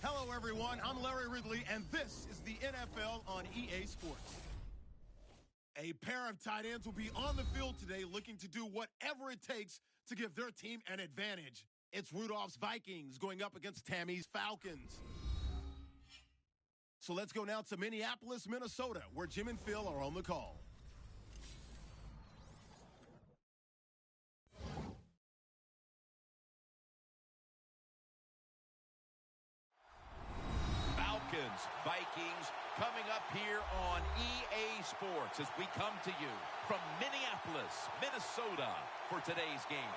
Hello, everyone. I'm Larry Ridley, and this is the NFL on EA Sports. A pair of tight ends will be on the field today looking to do whatever it takes to give their team an advantage. It's Rudolph's Vikings going up against Tammy's Falcons. So let's go now to Minneapolis, Minnesota, where Jim and Phil are on the call. Vikings coming up here on EA Sports as we come to you from Minneapolis, Minnesota for today's game.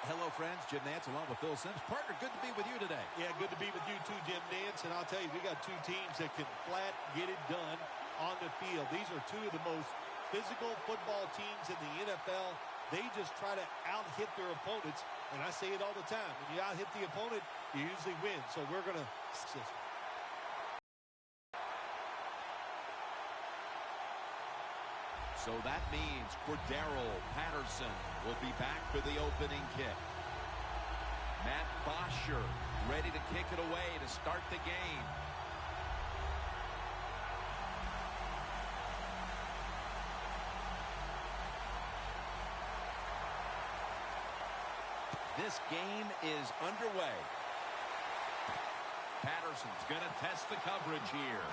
Hello, friends. Jim Nantz along with Phil Simms. Partner, good to be with you today. Yeah, good to be with you too, Jim Nantz. And I'll tell you, we got two teams that can flat get it done on the field. These are two of the most physical football teams in the NFL. They just try to out-hit their opponents. And I say it all the time. When you out-hit the opponent, you usually win. So we're going to... So that means Cordero Patterson will be back for the opening kick. Matt Bosher ready to kick it away to start the game. This game is underway. Patterson's going to test the coverage here.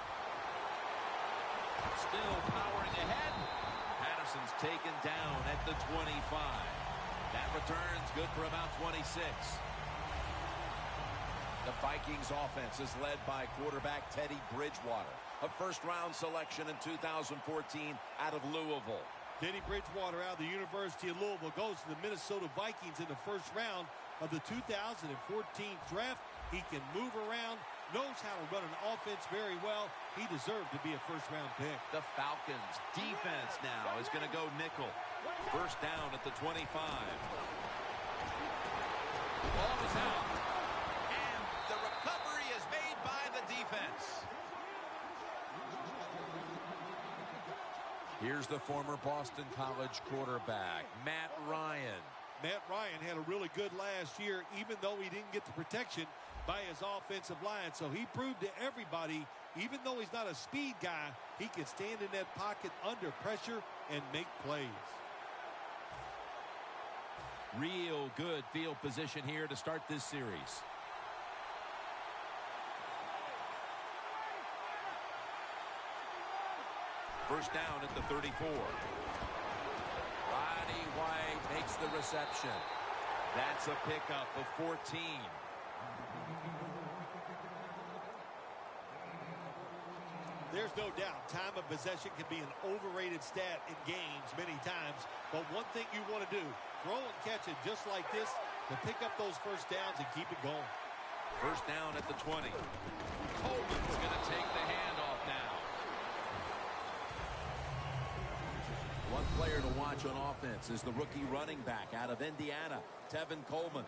Still powering ahead. Patterson's taken down at the 25. That return's good for about 26. The Vikings offense is led by quarterback Teddy Bridgewater, a first-round selection in 2014 out of Louisville. Teddy Bridgewater out of the University of Louisville goes to the Minnesota Vikings in the first round of the 2014 draft. He can move around, knows how to run an offense very well. He deserved to be a first-round pick. The Falcons' defense now is going to go nickel. First down at the 25. Ball is out. And the recovery is made by the defense. Here's the former Boston College quarterback, Matt Ryan. Matt Ryan had a really good last year, even though he didn't get the protection by his offensive line. So he proved to everybody, even though he's not a speed guy, he can stand in that pocket under pressure and make plays. Real good field position here to start this series. First down at the 34. Roddy White makes the reception. That's a pickup of 14. There's no doubt time of possession can be an overrated stat in games many times. But one thing you want to do, throw and catch it just like this to pick up those first downs and keep it going. First down at the 20. Coleman's going to take the handoff now. One player to watch on offense is the rookie running back out of Indiana, Tevin Coleman.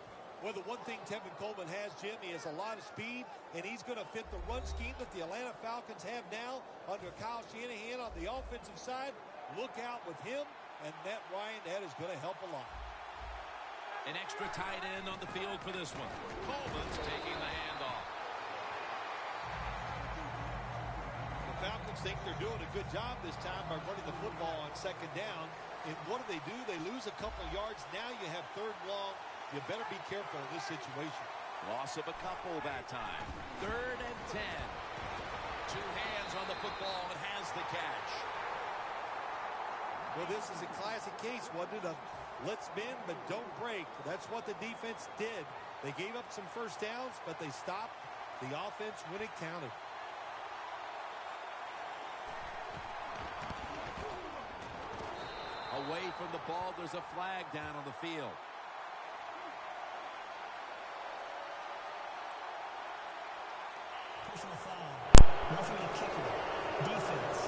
Well, the one thing Tevin Coleman has, Jim, he has a lot of speed, and he's going to fit the run scheme that the Atlanta Falcons have now under Kyle Shanahan on the offensive side. Look out with him and Matt Ryan. That is going to help a lot. An extra tight end on the field for this one. Coleman's taking the handoff. The Falcons think they're doing a good job this time by running the football on second down. And what do? They lose a couple yards. Now you have third long. You better be careful in this situation. Loss of a couple that time. 3rd and 10. Two hands on the football and has the catch. Well, this is a classic case, wasn't it? Let's bend, but don't break. That's what the defense did. They gave up some first downs, but they stopped the offense when it counted. Away from the ball, there's a flag down on the field. Personal foul. Roughing the kicker. Defense.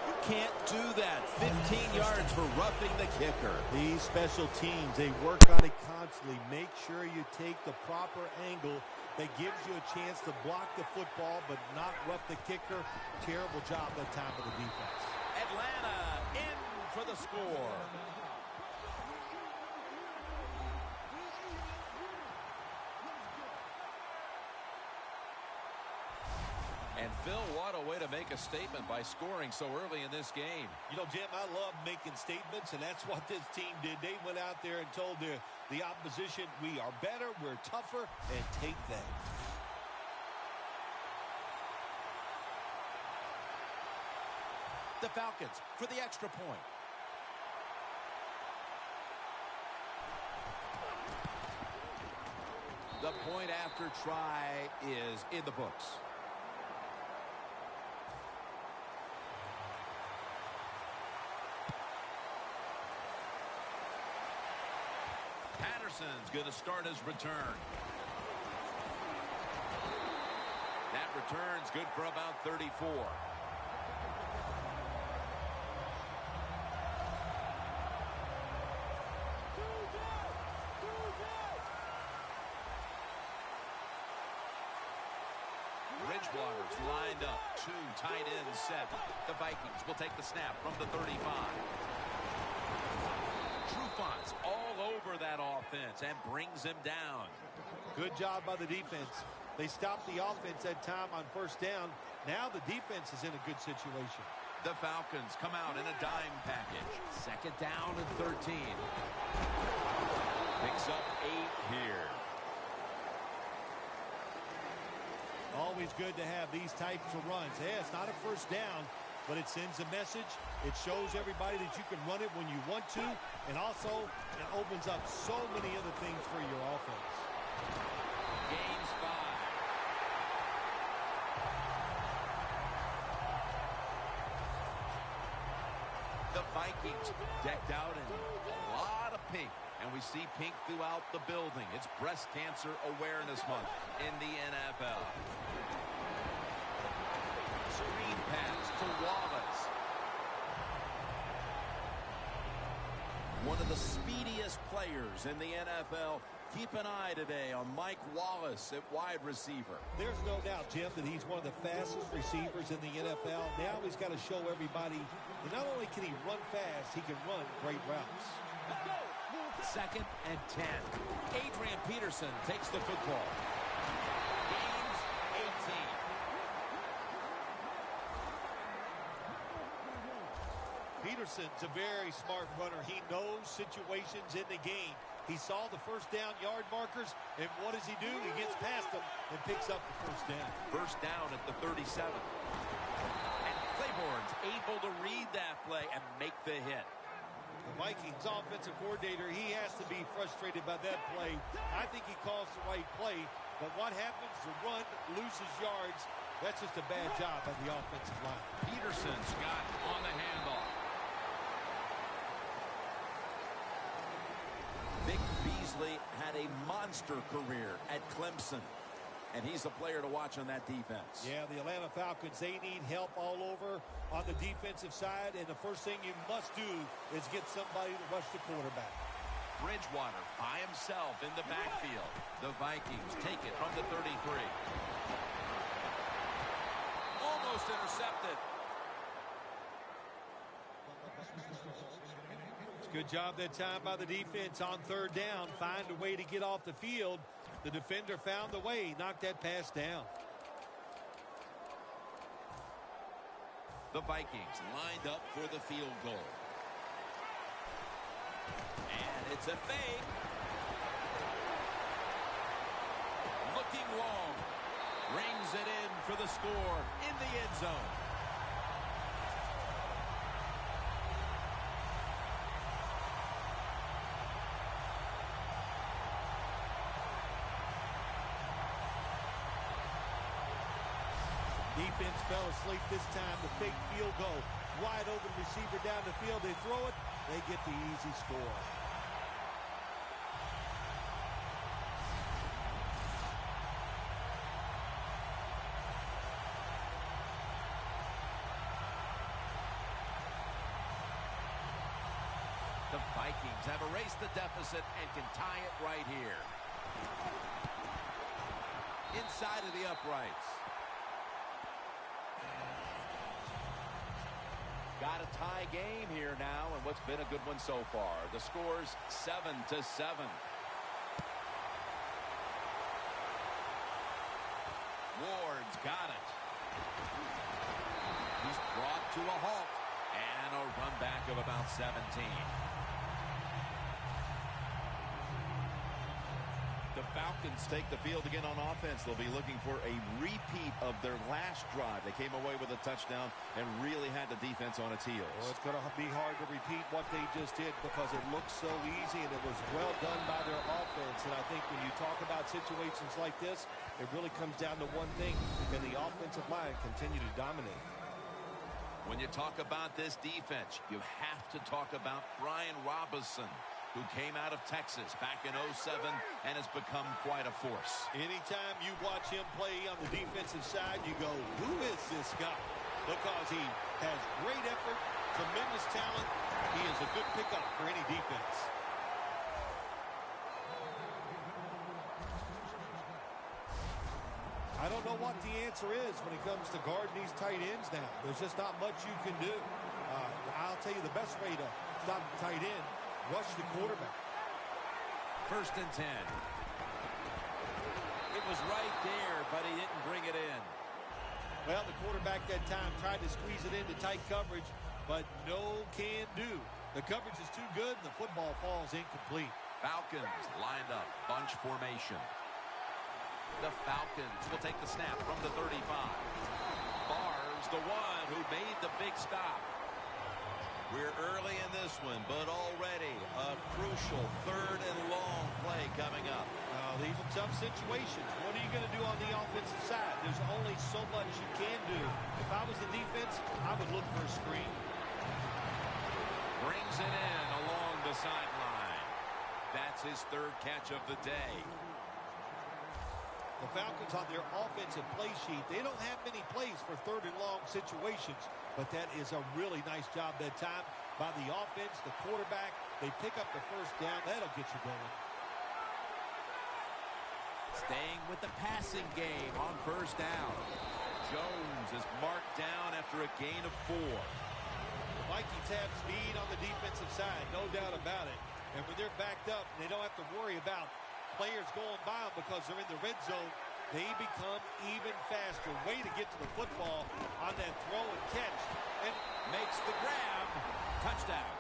You can't do that. 15 yards for roughing the kicker. These special teams, they work on it constantly. Make sure you take the proper angle that gives you a chance to block the football but not rough the kicker. Terrible job that time of the defense. Atlanta in for the score. Phil, what a way to make a statement by scoring so early in this game. You know, Jim, I love making statements, and that's what this team did. They went out there and told the opposition, we are better, we're tougher, and take that. The Falcons for the extra point. The point after try is in the books. Patterson's going to start his return. That return's good for about 34. Bridgewater's lined up. Two tight ends set. The Vikings will take the snap from the 35. Trufant's all over that offense and brings him down. Good job by the defense. They stopped the offense that time on first down. Now the defense is in a good situation. The Falcons come out in a dime package. Second down and 13. Picks up 8 here. Always good to have these types of runs. Yeah, it's not a first down, but it sends a message. It shows everybody that you can run it when you want to, and also it opens up so many other things for your offense. Gains 5. The Vikings decked out in a lot of pink, and we see pink throughout the building. It's Breast Cancer Awareness Month in the NFL. Screen pass to Wallace. One of the speediest players in the NFL. Keep an eye today on Mike Wallace at wide receiver. There's no doubt, Jim, that he's one of the fastest receivers in the NFL. Now he's got to show everybody that not only can he run fast, he can run great routes. Second and 10. Adrian Peterson takes the football. Gains 18. Peterson's a very smart runner. He knows situations in the game. He saw the first down yard markers, and what does he do? He gets past them and picks up the first down. First down at the 37. And Claiborne's able to read that play and make the hit. The Vikings offensive coordinator, he has to be frustrated by that play. I think he calls the right play, but what happens? The run loses yards. That's just a bad job by the offensive line. Peterson's got on the handoff. Vic Beasley had a monster career at Clemson, and he's a player to watch on that defense. Yeah, the Atlanta Falcons, they need help all over on the defensive side, and the first thing you must do is get somebody to rush the quarterback. Bridgewater by himself in the backfield. The Vikings take it from the 33. Almost intercepted. Good job that time by the defense on third down. Find a way to get off the field. The defender found the way. Knocked that pass down. The Vikings lined up for the field goal. And it's a fake. Looking long. Rings it in for the score in the end zone. Defense fell asleep this time. The fake field goal. Wide open receiver down the field. They throw it. They get the easy score. The Vikings have erased the deficit and can tie it right here. Inside of the uprights. Got a tie game here now, and what's been a good one so far. The score's 7-7. Ward's got it. to a halt and a run back of about 17. The Falcons take the field again on offense. They'll be looking for a repeat of their last drive. They came away with a touchdown and really had the defense on its heels. Well, it's going to be hard to repeat what they just did because it looked so easy and it was well done by their offense. And I think when you talk about situations like this, it really comes down to one thing. Can the offensive line continue to dominate? When you talk about this defense, you have to talk about Brian Robinson, who came out of Texas back in 07 and has become quite a force. Anytime you watch him play on the defensive side, you go, who is this guy? Because he has great effort, tremendous talent. He is a good pickup for any defense. I don't know what the answer is when it comes to guarding these tight ends now. There's just not much you can do. I'll tell you the best way to stop the tight end: rush the quarterback. 1st and 10. It was right there, but he didn't bring it in. Well, the quarterback that time tried to squeeze it into tight coverage, but no can do. The coverage is too good, and the football falls incomplete. Falcons lined up, bunch formation. The Falcons will take the snap from the 35. Barr's the one who made the big stop. We're early in this one, but already a crucial 3rd and long play coming up. These are tough situations. What are you going to do on the offensive side? There's only so much you can do. If I was the defense, I would look for a screen. Brings it in along the sideline. That's his 3rd catch of the day. The Falcons on their offensive play sheet, they don't have many plays for 3rd and long situations, but that is a really nice job that time by the offense, the quarterback. They pick up the 1st down. That'll get you going. Staying with the passing game on 1st down. Jones is marked down after a gain of 4. The Vikings have speed on the defensive side, no doubt about it. And when they're backed up, they don't have to worry about players going by them because they're in the red zone. They become even faster. Way to get to the football on that throw and catch. And makes the grab. Touchdown.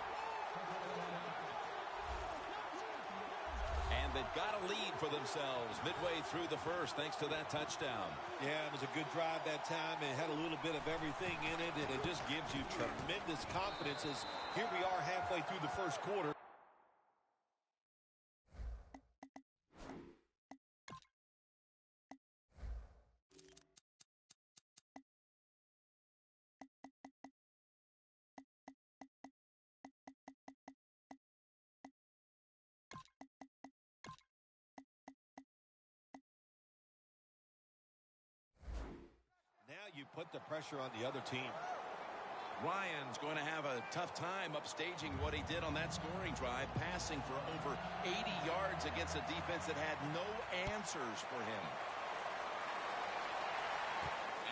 And they've got a lead for themselves midway through the 1st thanks to that touchdown. Yeah, it was a good drive that time. It had a little bit of everything in it, and it just gives you tremendous confidence as here we are halfway through the 1st quarter. You put the pressure on the other team. Ryan's going to have a tough time upstaging what he did on that scoring drive, passing for over 80 yards against a defense that had no answers for him.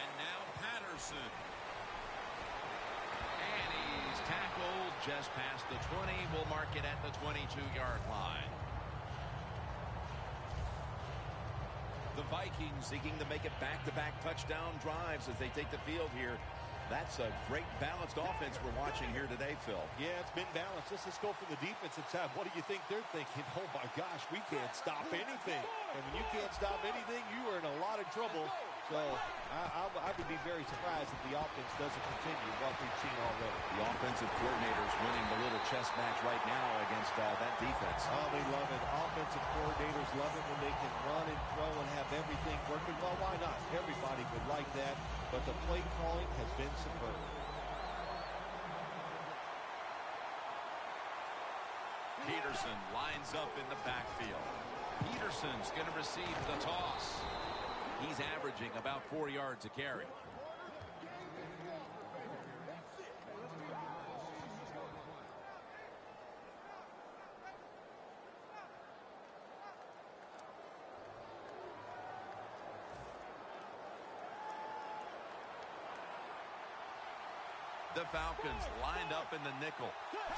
And now Patterson. And he's tackled just past the 20. We'll mark it at the 22-yard line. The Vikings seeking to make it back-to-back touchdown drives as they take the field here. That's a great balanced offense we're watching here today, Phil. Yeah, it's been balanced. Let's just go for the defensive side. What do you think they're thinking? Oh, my gosh, we can't stop anything. And when you can't stop anything, you are in a lot of trouble. So I would be very surprised if the offense doesn't continue what we've seen already. The offensive coordinator's winning the little chess match right now against that defense. Oh, they love it. Offensive coordinators love it when they can run and throw and have everything working. Well, why not? Everybody would like that. But the play calling has been superb. Peterson lines up in the backfield. Peterson's going to receive the toss. He's averaging about 4 yards a carry. The Falcons lined up in the nickel.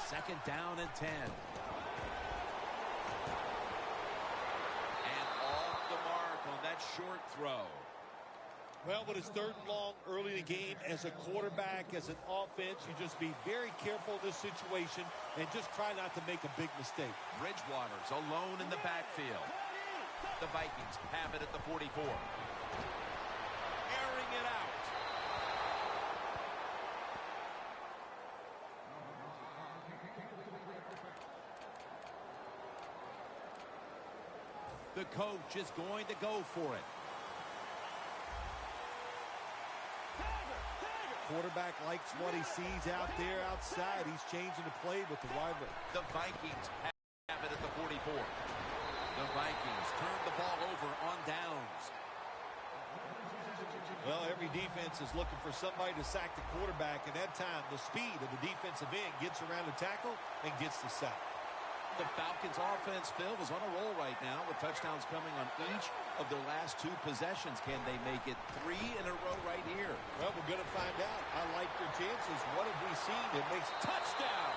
2nd down and 10. Short throw. Well, when it's 3rd and long early in the game, as a quarterback, as an offense, you just be very careful in this situation and just try not to make a big mistake. Bridgewater's alone in the backfield. The Vikings have it at the 44. Airing it out. The coach is going to go for it. Quarterback likes what he sees out there outside. He's changing the play with the wide receiver. The Vikings have it at the 44. The Vikings turn the ball over on downs. Well, every defense is looking for somebody to sack the quarterback, and that time the speed of the defensive end gets around the tackle and gets the sack. The Falcons offense, Phil, is on a roll right now with touchdowns coming on each of their last 2 possessions. Can they make it 3 in a row right here? Well, we're going to find out. I like their chances. What have we seen that makes touchdown?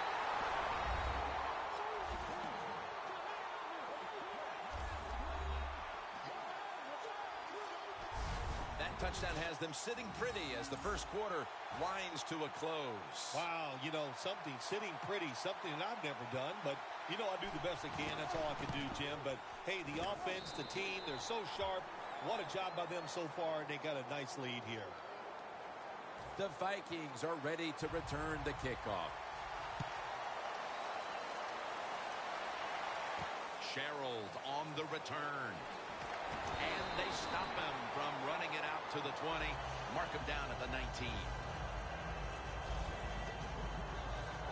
That touchdown has them sitting pretty as the first quarter winds to a close. Wow, you know, something sitting pretty, something that I've never done, but you know, I do the best I can. That's all I can do, Jim. But, hey, the offense, the team, they're so sharp. What a job by them so far, and they got a nice lead here. The Vikings are ready to return the kickoff. Sherald on the return. And they stop him from running it out to the 20. Mark him down at the 19.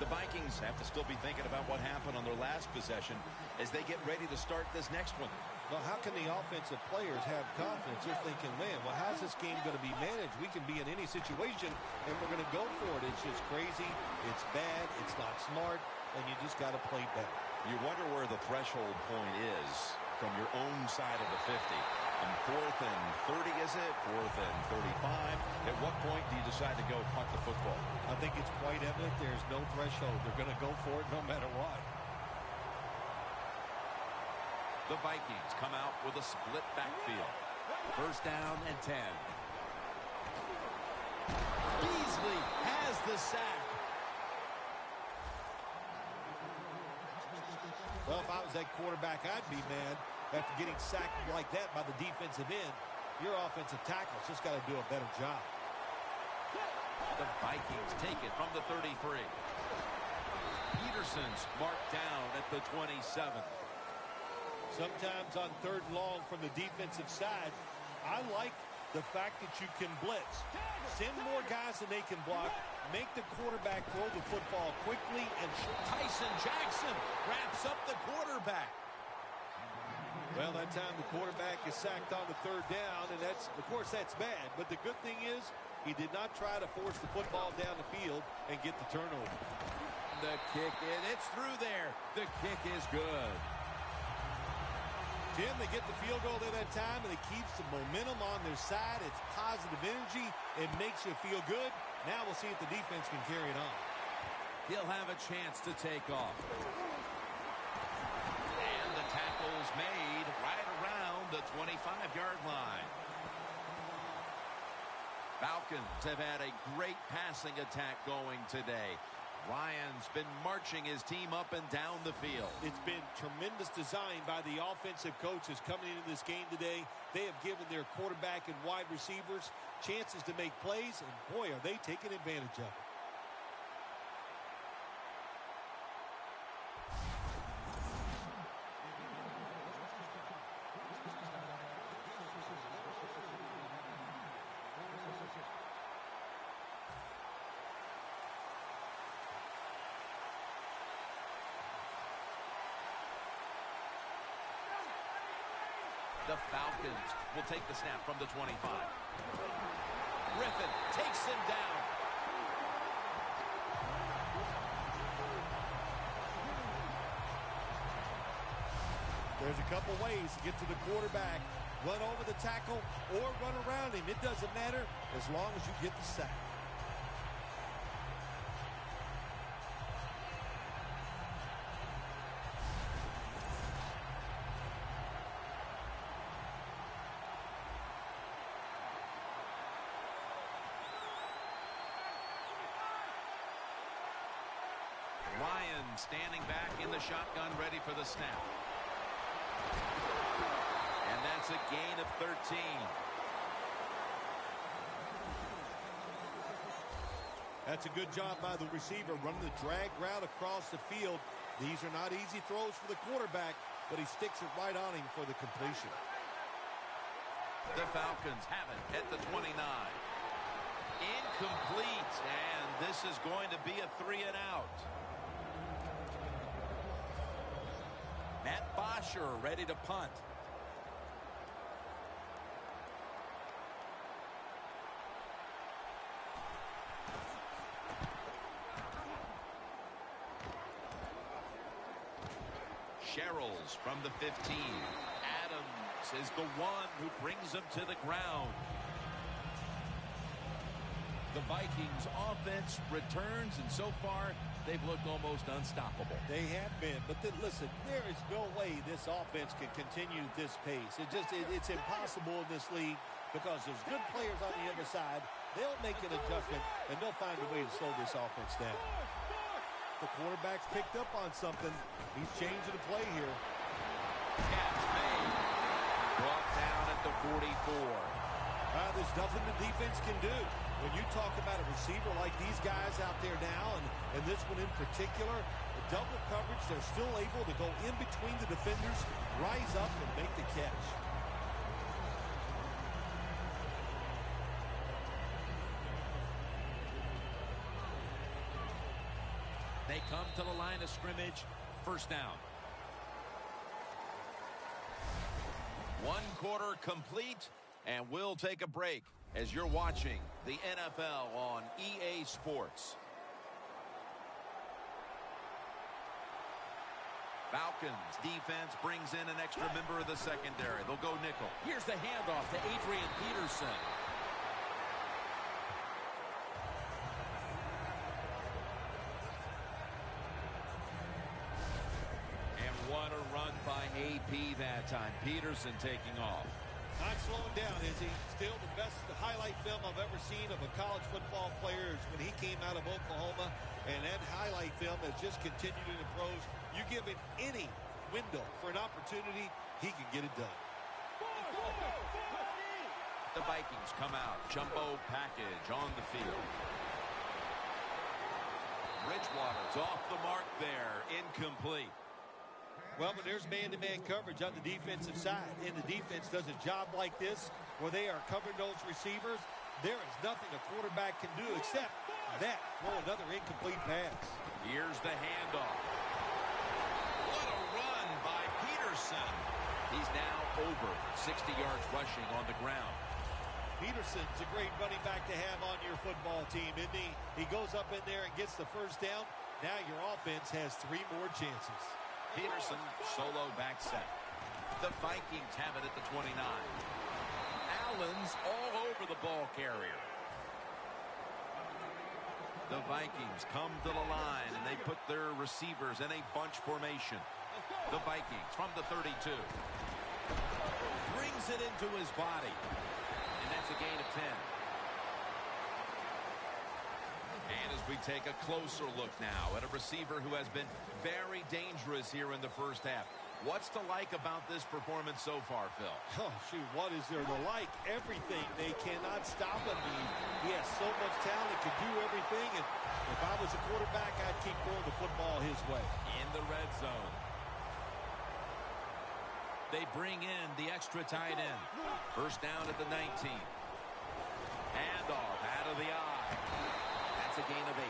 The Vikings have to still be thinking about what happened on their last possession as they get ready to start this next one. Well, how can the offensive players have confidence? They're thinking, man, well, how's this game going to be managed? We can be in any situation, and we're going to go for it. It's just crazy. It's bad. It's not smart, and you just got to play better. You wonder where the threshold point is from your own side of the 50. On 4th and 30, is it? 4th and 35. At what point do you decide to go punt the football? I think it's quite evident there's no threshold. They're going to go for it no matter what. The Vikings come out with a split backfield. 1st down and 10. Beasley has the sack. Well, if I was that quarterback, I'd be mad after getting sacked like that by the defensive end. Your offensive tackle's just got to do a better job. The Vikings take it from the 33. Peterson's marked down at the 27. Sometimes on 3rd and long from the defensive side, I like the fact that you can blitz. Send more guys than they can block. Make the quarterback throw the football quickly. And Tyson Jackson wraps up the quarterback. Well, that time the quarterback is sacked on the 3rd down, and that's, of course, that's bad. But the good thing is he did not try to force the football down the field and get the turnover. The kick, it's through there. The kick is good. Jim, they get the field goal at that time, and it keeps the momentum on their side. It's positive energy. It makes you feel good. Now we'll see if the defense can carry it on. He'll have a chance to take off. And the tackle's made right around the 25-yard line. Falcons have had a great passing attack going today. Ryan's been marching his team up and down the field. It's been tremendous design by the offensive coaches coming into this game today. They have given their quarterback and wide receivers chances to make plays, and boy, are they taking advantage of it. The Falcons will take the snap from the 25. Griffin takes him down. There's a couple ways to get to the quarterback. Run over the tackle or run around him. It doesn't matter as long as you get the sack. Ryan standing back in the shotgun, ready for the snap. And that's a gain of 13. That's a good job by the receiver, running the drag route across the field. These are not easy throws for the quarterback, but he sticks it right on him for the completion. The Falcons have it at the 29. Incomplete, and this is going to be a 3-and-out. Matt Bosher ready to punt. Sherrills from the 15. Adams is the one who brings him to the ground. The Vikings offense returns, and so far they've looked almost unstoppable. They have been, but then listen, there is no way this offense can continue this pace. It's impossible in this league because there's good players on the other side. They'll make an adjustment, and they'll find a way to slow this offense down. The quarterback's picked up on something. He's changing the play here. Catch made. Brought down at the 44. There's nothing the defense can do. When you talk about a receiver like these guys out there now, and this one in particular, the double coverage, they're still able to go in between the defenders, rise up, and make the catch. They come to the line of scrimmage. First down. 1 quarter complete, and we'll take a break as you're watching the NFL on EA Sports. Falcons defense brings in an extra member of the secondary. They'll go nickel. Here's the handoff to Adrian Peterson. What a run by AP that time. Peterson taking off. Not slowing down, is he? Still the best highlight film I've ever seen of a college football player is when he came out of Oklahoma, and that highlight film has just continued in the pros. You give him any window for an opportunity, he can get it done. The Vikings come out. Jumbo package on the field. Bridgewater's off the mark there. Incomplete. Well, but there's man-to-man coverage on the defensive side, and the defense does a job like this where they are covering those receivers. There is nothing a quarterback can do except that. Throw another incomplete pass. Here's the handoff. What a run by Peterson. He's now over 60 yards rushing on the ground. Peterson's a great running back to have on your football team, isn't he? He goes up in there and gets the first down. Now your offense has 3 more chances. Peterson, solo back set. The Vikings have it at the 29. Allen's all over the ball carrier. The Vikings come to the line, and they put their receivers in a bunch formation. The Vikings from the 32. Brings it into his body. And that's a gain of 10. And as we take a closer look now at a receiver who has been very dangerous here in the first half. What's to like about this performance so far, Phil? Oh, shoot, what is there to like? Everything. They cannot stop him. He has so much talent, can do everything. And if I was a quarterback, I'd keep throwing the football his way. In the red zone. They bring in the extra tight end. First down at the 19. Handoff out of the eye. That's a gain of 8.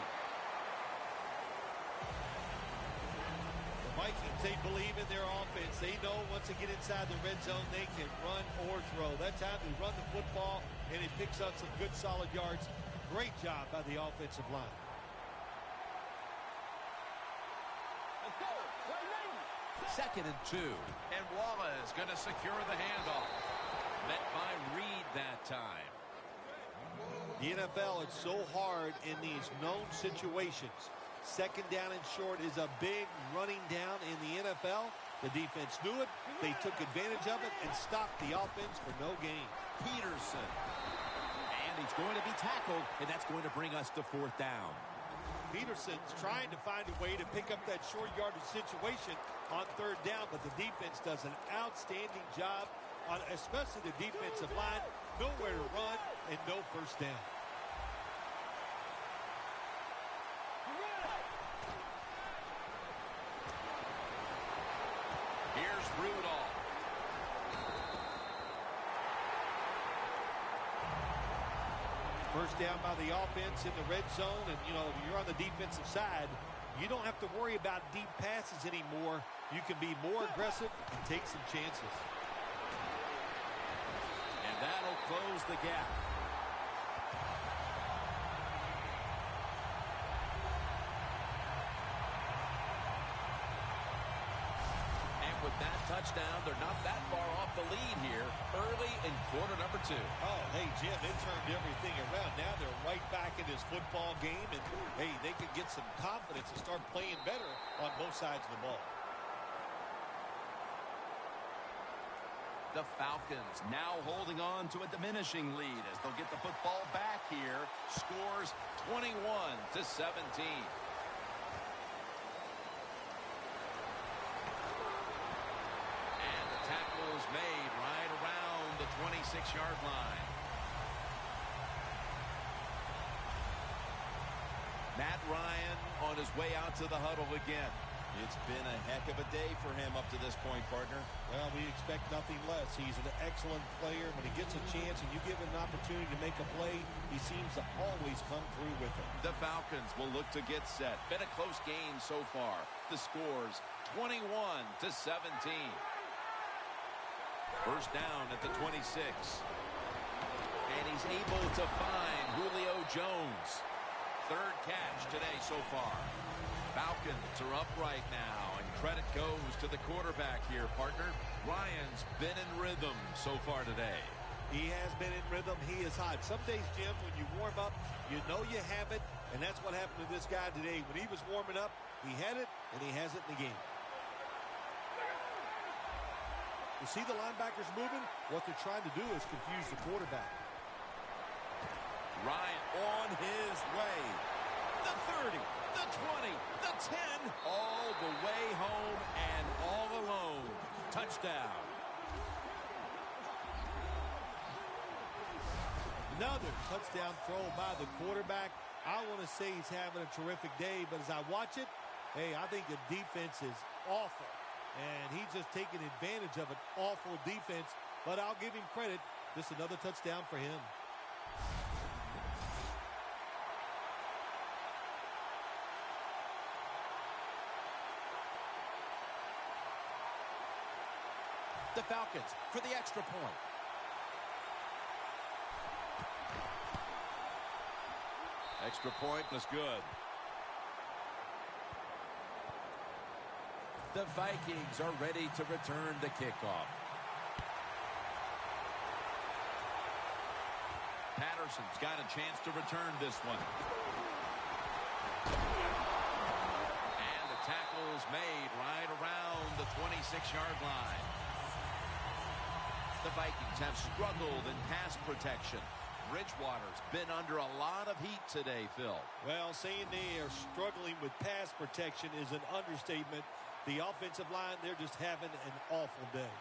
The Vikings, they believe in their offense. They know once they get inside the red zone, they can run or throw. That time they run the football, and it picks up some good solid yards. Great job by the offensive line. Second and 2. And Wallace going to secure the handoff. Met by Reed that time. The NFL, it's so hard in these known situations. Second down and short is a big running down in the NFL. The defense knew it. They took advantage of it and stopped the offense for no gain. Peterson. And he's going to be tackled, and that's going to bring us to 4th down. Peterson's trying to find a way to pick up that short yardage situation on third down, but the defense does an outstanding job, especially the defensive line. Nowhere to run and no first down. Here's Rudolph. First down by the offense in the red zone, and you're on the defensive side. You don't have to worry about deep passes anymore. You can be more aggressive and take some chances. And that'll close the gap. With that touchdown, they're not that far off the lead here early in quarter number 2. Oh, hey, Jim, it turned everything around. Now they're right back in this football game, and, hey, they can get some confidence and start playing better on both sides of the ball. The Falcons now holding on to a diminishing lead as they'll get the football back here. Scores 21-17. Made right around the 26-yard line. Matt Ryan on his way out to the huddle again. It's been a heck of a day for him up to this point, partner. Well, we expect nothing less. He's an excellent player. When he gets a chance and you give him an opportunity to make a play, he seems to always come through with it. The Falcons will look to get set. Been a close game so far. The scores 21-17. First down at the 26. And he's able to find Julio Jones. Third catch today so far. Falcons are upright now, and credit goes to the quarterback here, partner. Ryan's been in rhythm so far today. He has been in rhythm. He is hot. Some days, Jim, when you warm up, you know you have it, and that's what happened to this guy today. When he was warming up, he had it, and he has it in the game. You see the linebackers moving? What they're trying to do is confuse the quarterback. Ryan on his way. The 30, the 20, the 10. All the way home and all alone. Touchdown. Another touchdown throw by the quarterback. I want to say he's having a terrific day, but as I watch it, hey, I think the defense is awful. And he's just taking advantage of an awful defense. But I'll give him credit. Just another touchdown for him. The Falcons for the extra point. Extra point was good. The Vikings are ready to return the kickoff. Patterson's got a chance to return this one. And the tackle's made right around the 26-yard line. The Vikings have struggled in pass protection. Bridgewater's been under a lot of heat today, Phil. Well, saying they are struggling with pass protection is an understatement. The offensive line, they're just having an awful day.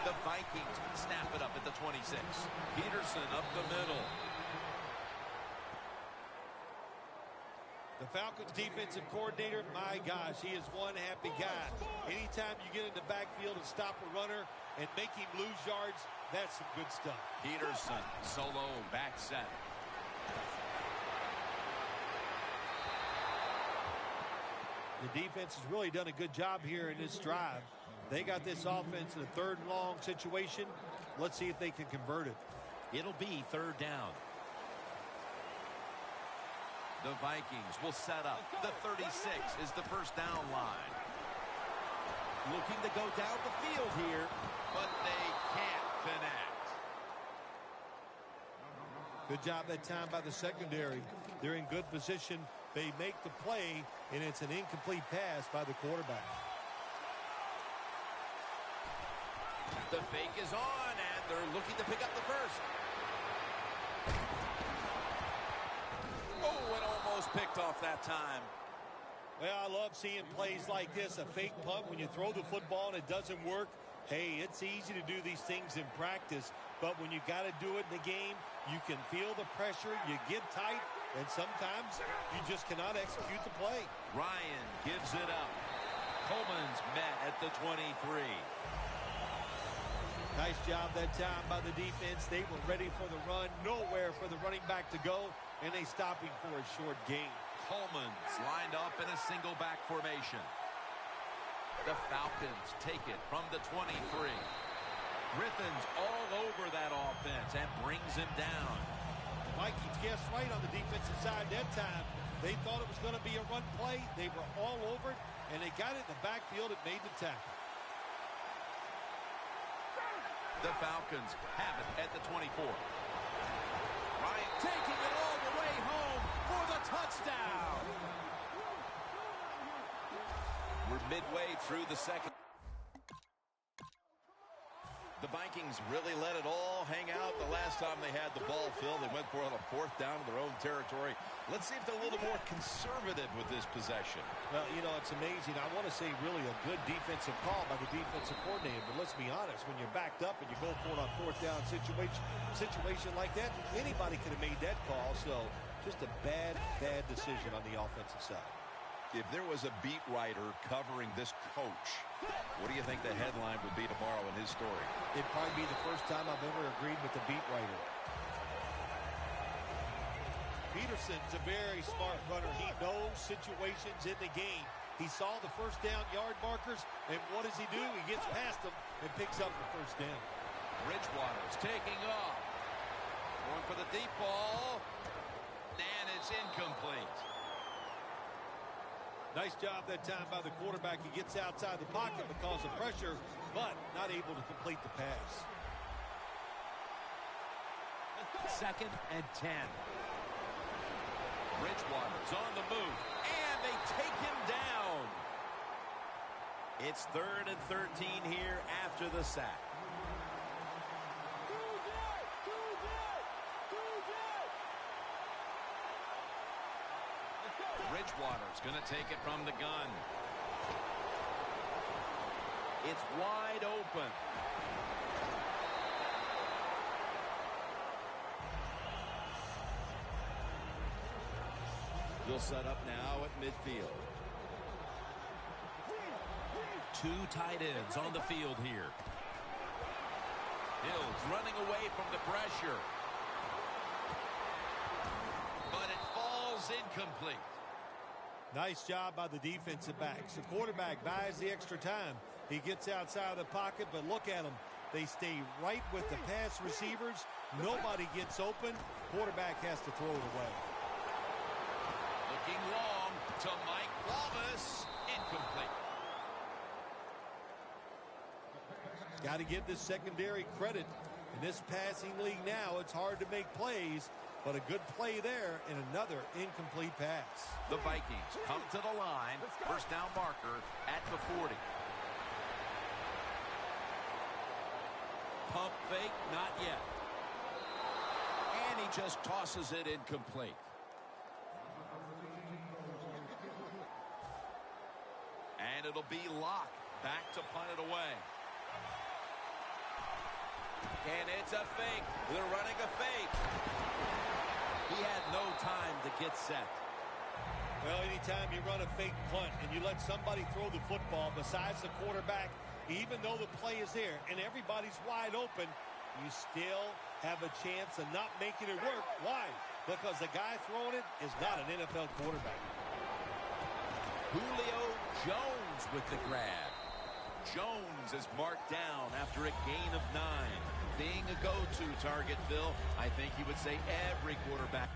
The Vikings snap it up at the 26. Peterson up the middle. The Falcons defensive coordinator, my gosh, he is one happy guy. Anytime you get in the backfield and stop a runner and make him lose yards, that's some good stuff. Peterson solo back set. The defense has really done a good job here in this drive. They got this offense in a third and long situation. Let's see if they can convert it. It'll be third down. The Vikings will set up. The 36 is the first down line. Looking to go down the field here, but they can't connect. Good job that time by the secondary. They're in good position. They make the play, and it's an incomplete pass by the quarterback. The fake is on, and they're looking to pick up the first. Oh, and almost picked off that time. Well, I love seeing plays like this, a fake punt when you throw the football and it doesn't work. Hey, it's easy to do these things in practice, but when you got to do it in the game, you can feel the pressure, you get tight, and sometimes you just cannot execute the play. Ryan gives it up. Coleman's met at the 23. Nice job that time by the defense. They were ready for the run, nowhere for the running back to go, and they stop him for a short gain. Coleman's lined up in a single back formation. The Falcons take it from the 23. Griffin's all over that offense and brings him down. Vikings guessed right on the defensive side that time. They thought it was going to be a run play. They were all over it, and they got it in the backfield. It made the tackle. The Falcons have it at the 24. Ryan taking it all the way home for the touchdown. We're midway through the second. The Vikings really let it all hang out the last time they had the ball, Phil. They went for it on a fourth down in their own territory. Let's see if they're a little more conservative with this possession. Well, you know, it's amazing. I want to say really a good defensive call by the defensive coordinator. But let's be honest, when you're backed up and you go for it on fourth down situation like that, anybody could have made that call. So just a bad decision on the offensive side. If there was a beat writer covering this coach, what do you think the headline would be tomorrow in his story? It'd probably be the first time I've ever agreed with the beat writer. Peterson's a very smart runner. He knows situations in the game. He saw the first down yard markers, and what does he do? He gets past them and picks up the first down. Bridgewater's taking off. Going for the deep ball. And it's incomplete. Nice job that time by the quarterback. He gets outside the pocket because of pressure, but not able to complete the pass. 2nd and 10. Bridgewater's on the move, and they take him down. It's 3rd and 13 here after the sack. Bridgewater's going to take it from the gun. It's wide open. He'll set up now at midfield. 2 tight ends on the field here. Hill's running away from the pressure. But it falls incomplete. Nice job by the defensive backs. The quarterback buys the extra time. He gets outside of the pocket, but look at them. They stay right with the pass receivers. Nobody gets open. Quarterback has to throw it away. Looking long to Mike Wallace. Incomplete. Got to give this secondary credit. In this passing league now, it's hard to make plays, but a good play there and another incomplete pass. The Vikings come to the line. First down marker at the 40. Pump fake, not yet. And he just tosses it incomplete. And it'll be Locke back to punt it away. And it's a fake. They're running a fake. He had no time to get set. Well, anytime you run a fake punt and you let somebody throw the football besides the quarterback, even though the play is there and everybody's wide open, you still have a chance of not making it work. Why? Because the guy throwing it is not an NFL quarterback. Julio Jones with the grab. Jones is marked down after a gain of 9. Being a go-to target, Phil, I think you would say every quarterback.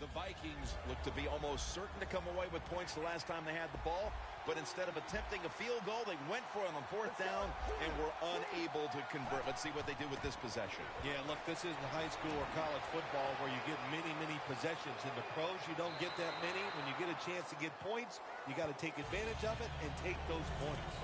The Vikings look to be almost certain to come away with points the last time they had the ball, but instead of attempting a field goal, they went for it on 4th down and were unable to convert. Let's see what they do with this possession. Yeah, look, this isn't high school or college football where you get many possessions. In the pros, you don't get that many. When you get a chance to get points, you got to take advantage of it and take those points.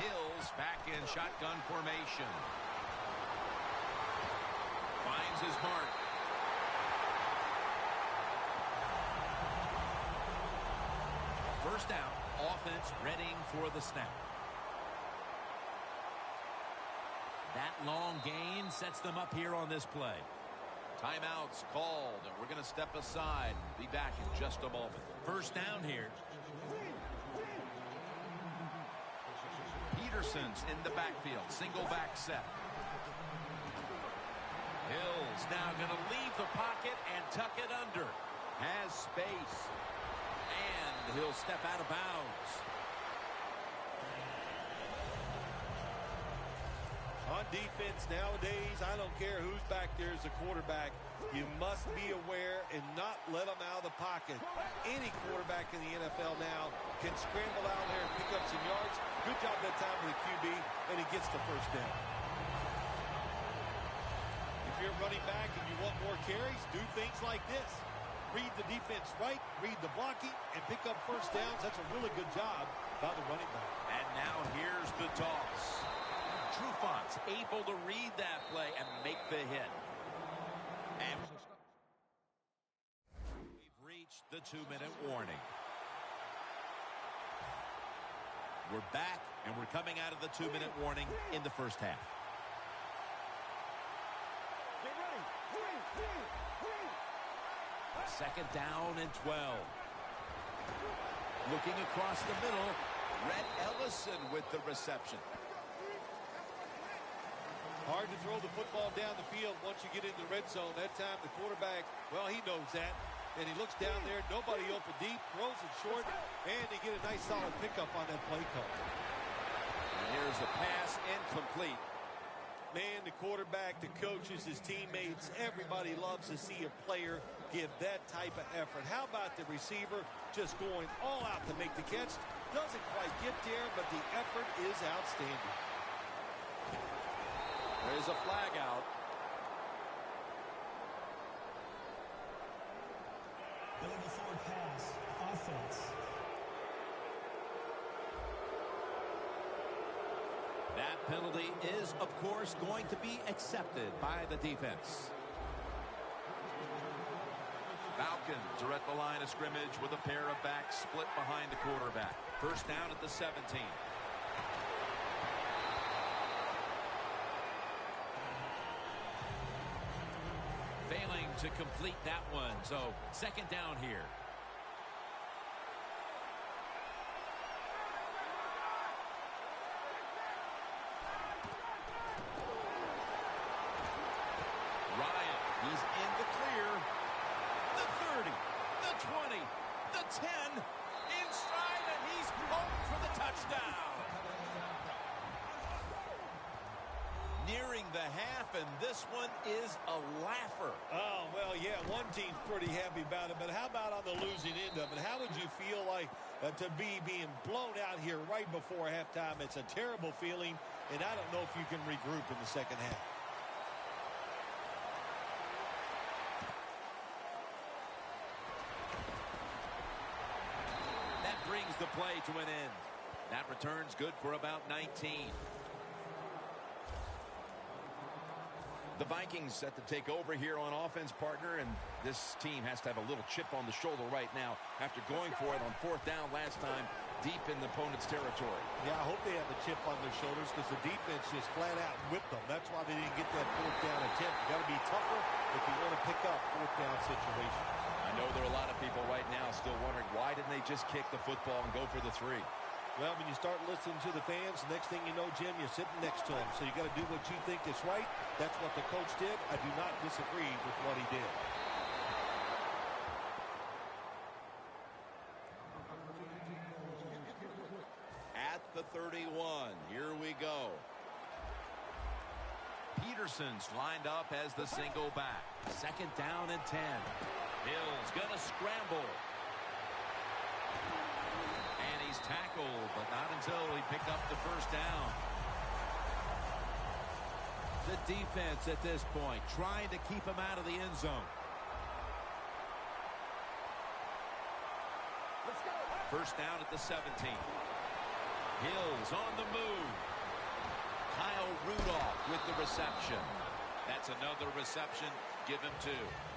Hill's back in shotgun formation. Finds his mark. First down, offense readying for the snap. That long gain sets them up here on this play. Timeouts called, and we're going to step aside. Be back in just a moment. First down here. Peterson's in the backfield. Single back set. Hill's now going to leave the pocket and tuck it under. Has space. And he'll step out of bounds. On defense nowadays, I don't care who's back there as a quarterback. You must be aware and not let them out of the pocket. Any quarterback in the NFL now can scramble out there and pick up some yards. Good job that time with the QB, and he gets the first down. If you're running back and you want more carries, do things like this. Read the defense right, read the blocking, and pick up first downs. That's a really good job by the running back. And now here's the toss. Trufont's able to read that play and make the hit. And we've reached the 2-minute warning. We're back, and we're coming out of the 2-minute warning in the first half. Get ready. Second down and 12. Looking across the middle, Rhett Ellison with the reception. Hard to throw the football down the field once you get into the red zone. That time the quarterback, well, he knows that. And he looks down there, nobody open deep, throws it short, and they get a nice solid pickup on that play call. And here's a pass incomplete. Man, the quarterback, the coaches, his teammates, everybody loves to see a player give that type of effort. How about the receiver just going all out to make the catch? Doesn't quite get there, but the effort is outstanding. There's a flag out. Illegal forward pass. Offense. That penalty is, of course, going to be accepted by the defense. Falcons are at the line of scrimmage with a pair of backs split behind the quarterback. First down at the 17. Failing to complete that one, so second down here. Ryan, he's in the clear. The 30, the 20, the 10, in stride, and he's home for the touchdown. Nearing the half, and this one is a laugher. Oh, well, yeah, one team's pretty happy about it, but how about on the losing end of it? How would you feel like to be being blown out here right before halftime? It's a terrible feeling, and I don't know if you can regroup in the second half. That brings the play to an end. That return's good for about 19. The Vikings set to take over here on offense, partner, and this team has to have a little chip on the shoulder right now after going for it on fourth down last time deep in the opponent's territory. Yeah, I hope they have a chip on their shoulders because the defense just flat out whipped them. That's why they didn't get that fourth down attempt. You got to be tougher if you want to pick up fourth down situations. I know there are a lot of people right now still wondering, why didn't they just kick the football and go for the 3? Well, when you start listening to the fans, the next thing you know, Jim, you're sitting next to them. So you got to do what you think is right. That's what the coach did. I do not disagree with what he did. At the 31, here we go. Peterson's lined up as the single back. Second down and 10. Hill's gonna scramble. And he's tackled, but not until he picked up the first down. The defense at this point trying to keep him out of the end zone. First down at the 17. Hill's on the move. Kyle Rudolph with the reception. That's another reception. Give him 2.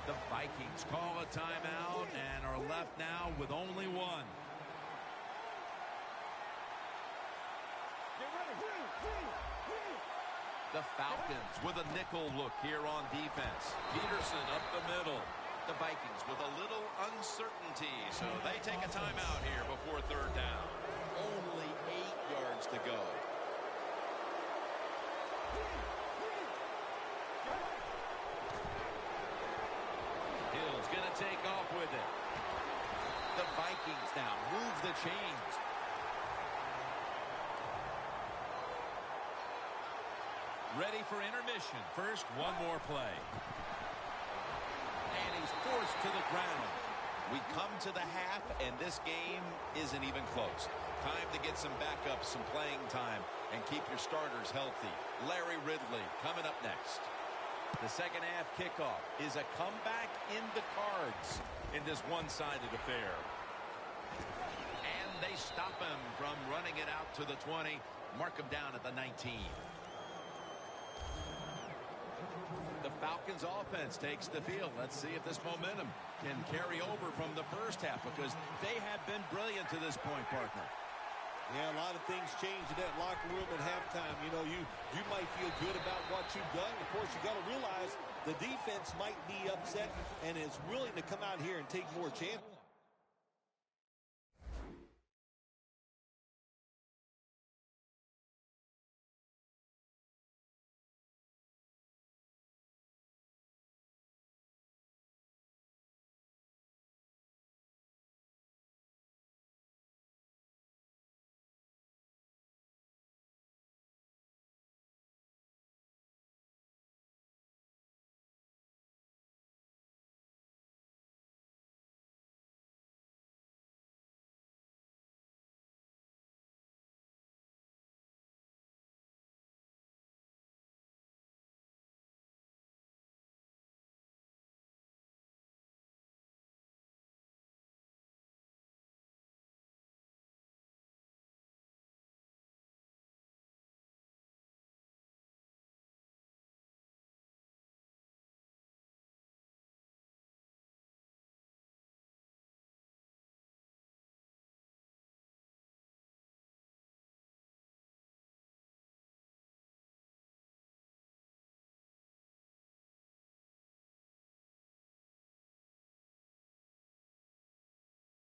The Vikings call a timeout and are left now with only 1. The Falcons with a nickel look here on defense. Peterson up the middle. The Vikings with a little uncertainty, so they take a timeout here before 3rd down. Only 8 yards to go. Hill's going to take off with it. The Vikings now move the chains. Ready for intermission. First, one more play. And he's forced to the ground. We come to the half, and this game isn't even close. Time to get some backups, some playing time, and keep your starters healthy. Larry Ridley coming up next. The second half kickoff is a comeback in the cards in this one-sided affair. And they stop him from running it out to the 20. Mark him down at the 19. The Falcons offense takes the field. Let's see if this momentum can carry over from the first half, because they have been brilliant to this point, partner. Yeah, a lot of things changed in that locker room at halftime. You know, you might feel good about what you've done. Of course, you got to realize the defense might be upset and is willing to come out here and take more chances.